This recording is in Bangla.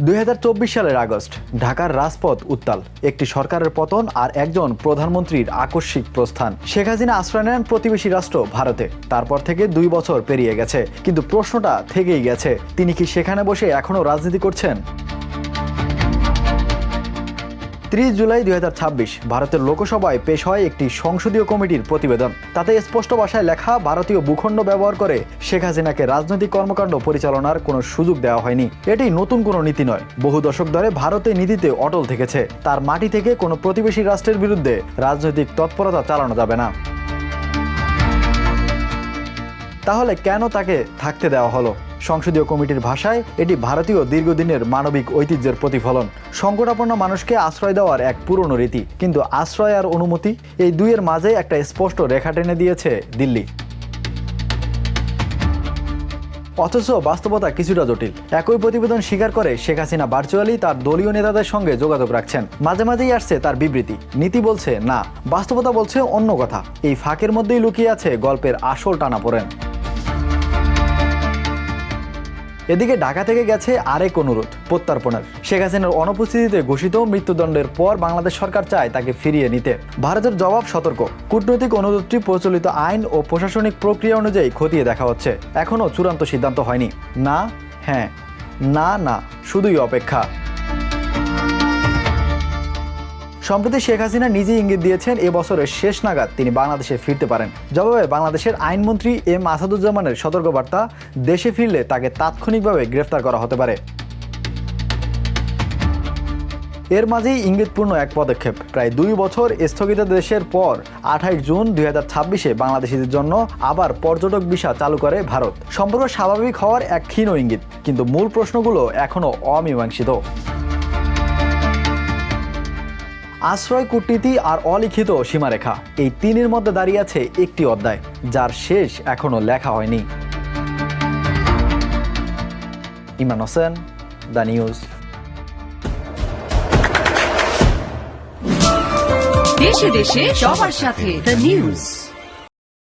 2024 সালের আগস্ট ঢাকার রাজপথ উত্তাল। একটি সরকারের পতন আর একজন প্রধানমন্ত্রীর আকস্মিক প্রস্থান। শেখ হাসিনা আশ্রয় নেন প্রতিবেশী রাষ্ট্র ভারতে। তারপর থেকে 2 বছর পেরিয়ে গেছে, কিন্তু প্রশ্নটা থেকেই গেছে, তিনি কি সেখানে বসে এখনো রাজনীতি করছেন? 30 জুলাই 2026 ভারতের লোকসভায় পেশ হয় একটি সংসদীয় কমিটির প্রতিবেদন। তাতে স্পষ্ট ভাষায় লেখা, ভারতীয় ভূখণ্ড ব্যবহার করে শেখ হাসিনাকে রাজনৈতিক কর্মকাণ্ড পরিচালনার কোনো সুযোগ দেওয়া হয়নি। এটি নতুন কোনো নীতি নয়, বহু দশক ধরে ভারতের নীতিতে অটল থেকেছে। তার মাটি থেকে কোনো প্রতিবেশী রাষ্ট্রের বিরুদ্ধে রাজনৈতিক তৎপরতা চালানো যাবে না। তাহলে কেন তাকে থাকতে দেওয়া হলো? সংসদীয় কমিটির ভাষায় এটি ভারতীয় দীর্ঘদিনের মানবিক ঐতিহ্যের প্রতিফলন। সংকটাপন্ন মানুষকে আশ্রয় দেওয়ার এক পুরনো রীতি, কিন্তু আশ্রয় আর অনুমতি, এই দুইয়ের মাঝে একটা স্পষ্ট রেখা টেনে দিয়েছে দিল্লি। অথচ বাস্তবতা কিছুটা জটিল। একই প্রতিবেদন স্বীকার করে শেখ হাসিনা ভার্চুয়ালি তার দলীয় নেতাদের সঙ্গে যোগাযোগ রাখছেন। মাঝে মাঝেই আসছে তার বিবৃতি। নীতি বলছে না, বাস্তবতা বলছে অন্য কথা। এই ফাঁকের মধ্যেই লুকিয়ে আছে গল্পের আসল টানাপোড়েন। এদিকে ঢাকা থেকে গেছে আরেক অনুরোধ প্রত্যার্পণের। শেখ হাসিনার অনুপস্থিতিতে ঘোষিত মৃত্যুদণ্ডের পর বাংলাদেশ সরকার চায় তাকে ফিরিয়ে নিতে। ভারতের জবাব সতর্ক। কূটনৈতিক অনুরোধটি প্রচলিত আইন ও প্রশাসনিক প্রক্রিয়া অনুযায়ী খতিয়ে দেখা হচ্ছে। এখনও চূড়ান্ত সিদ্ধান্ত হয়নি। না, হ্যাঁ, না, না, শুধুই অপেক্ষা। সম্প্রতি শেখ হাসিনা নিজেই ইঙ্গিত দিয়েছেন এবছরের শেষ নাগাদ তিনি বাংলাদেশে ফিরতে পারেন। জবাবে বাংলাদেশের আইনমন্ত্রী এম আসাদুজ্জামানের সতর্কবার্তা, দেশে ফিরলে তাকে তাৎক্ষণিকভাবে গ্রেফতার করা হতে পারে। এর মাঝেই ইঙ্গিতপূর্ণ এক পদক্ষেপ। প্রায় 2 বছর স্থগিতাদেশের পর 28 জুন 2026 বাংলাদেশিদের জন্য আবার পর্যটক ভিসা চালু করে ভারত। সম্পর্ক স্বাভাবিক হওয়ার এক ক্ষীণ ইঙ্গিত, কিন্তু মূল প্রশ্নগুলো এখনও অমীমাংসিত। আশ্রয়, কূটনীতি আর অলিখিত সীমারেখা, এই তিনের মধ্যে দাঁড়িয়ে আছে একটি অধ্যায়, যার শেষ এখনো লেখা হয়নি। Imran Hossain, the news. দেশে দেশে সবার সাথে দ্য নিউজ।